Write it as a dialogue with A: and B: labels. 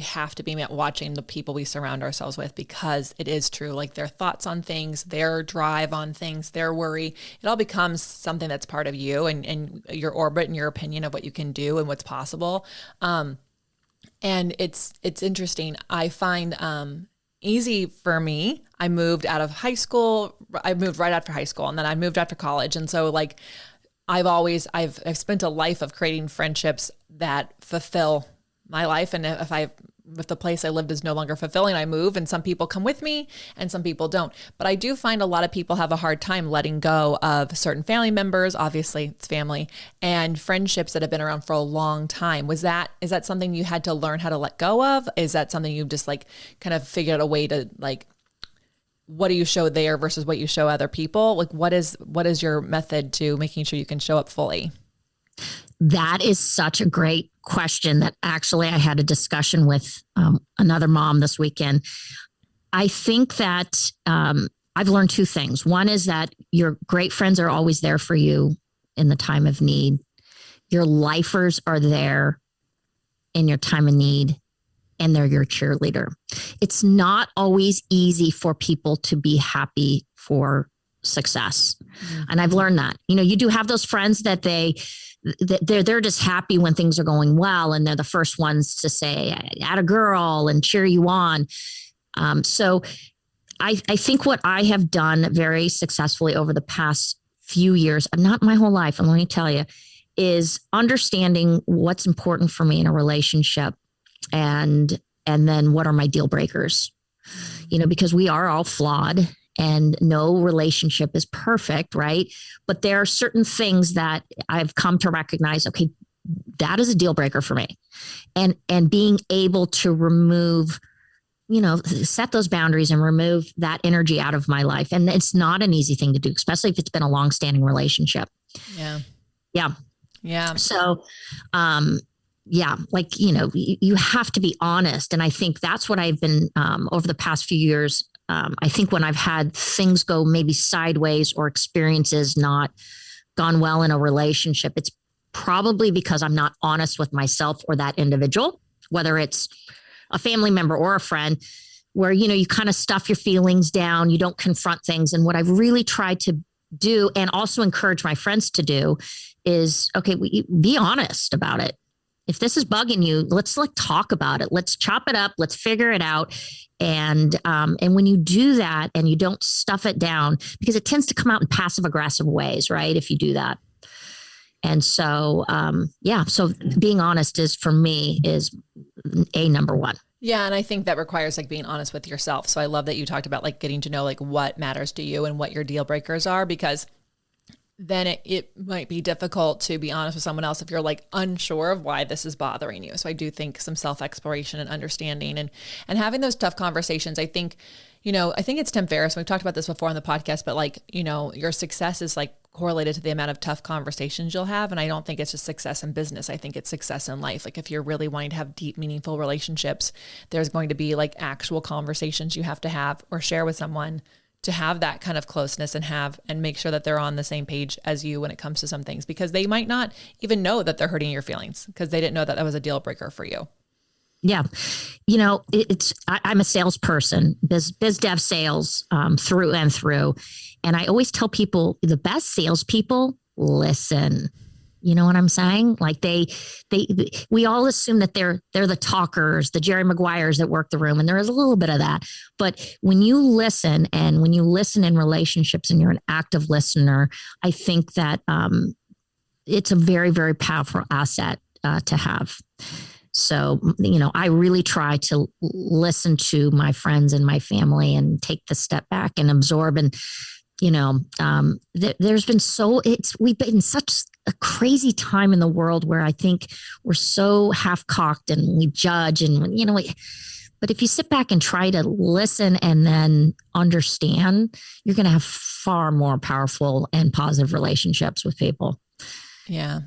A: have to be watching the people we surround ourselves with, because it is true. Like their thoughts on things, their drive on things, their worry, it all becomes something that's part of you and your orbit and your opinion of what you can do and what's possible. And it's interesting. I find, easy for me. I moved out of high school. I moved right after high school, and then I moved after college. And so like, I've spent a life of creating friendships that fulfill my life. And if the place I lived is no longer fulfilling, I move, and some people come with me and some people don't. But I do find a lot of people have a hard time letting go of certain family members. Obviously it's family, and friendships that have been around for a long time. Is that something you had to learn how to let go of? Is that something you just like kind of figured out a way to like, what do you show there versus what you show other people? Like what is your method to making sure you can show up fully?
B: That is such a great question that actually I had a discussion with another mom this weekend. I think that I've learned two things. One is that your great friends are always there for you in the time of need. Your lifers are there in your time of need, and they're your cheerleader. It's not always easy for people to be happy for success. Mm-hmm. And I've learned that, you do have those friends that they're just happy when things are going well. And they're the first ones to say, atta girl, and cheer you on. So I think what I have done very successfully over the past few years, not my whole life, and let me tell you, is understanding what's important for me in a relationship. And then what are my deal breakers? Because we are all flawed and no relationship is perfect, right? But there are certain things that I've come to recognize, okay, that is a deal breaker for me. And being able to remove, set those boundaries and remove that energy out of my life. And it's not an easy thing to do, especially if it's been a long-standing relationship.
A: Yeah.
B: Yeah.
A: Yeah.
B: So, you have to be honest. And I think that's what I've been over the past few years. I think when I've had things go maybe sideways or experiences not gone well in a relationship, it's probably because I'm not honest with myself or that individual, whether it's a family member or a friend, where, you kind of stuff your feelings down, you don't confront things. And what I've really tried to do, and also encourage my friends to do, is, okay, be honest about it. If this is bugging you, let's talk about it. Let's chop it up. Let's figure it out. And when you do that and you don't stuff it down, because it tends to come out in passive aggressive ways, right? If you do that. And so, so being honest is, for me, is number one.
A: Yeah. And I think that requires like being honest with yourself. So I love that you talked about like getting to know like what matters to you and what your deal breakers are, because then it might be difficult to be honest with someone else if you're like unsure of why this is bothering you. So I do think some self-exploration and understanding and having those tough conversations. I think it's Tim Ferriss. We've talked about this before on the podcast, but like, your success is like correlated to the amount of tough conversations you'll have. And I don't think it's just success in business. I think it's success in life. Like if you're really wanting to have deep, meaningful relationships, there's going to be like actual conversations you have to have or share with someone to have that kind of closeness and make sure that they're on the same page as you when it comes to some things, because they might not even know that they're hurting your feelings because they didn't know that was a deal breaker for you.
B: Yeah. I'm a salesperson, biz dev sales, through and through. And I always tell people the best salespeople listen. You know what I'm saying? Like we all assume that they're the talkers, the Jerry Maguires that work the room. And there is a little bit of that. But when you listen, and when you listen in relationships and you're an active listener, I think that it's a very, very powerful asset to have. So, I really try to listen to my friends and my family and take the step back and absorb. And, there's been we've been in such a crazy time in the world where I think we're so half-cocked and we judge and, but if you sit back and try to listen and then understand, you're going to have far more powerful and positive relationships with people.
A: Yeah.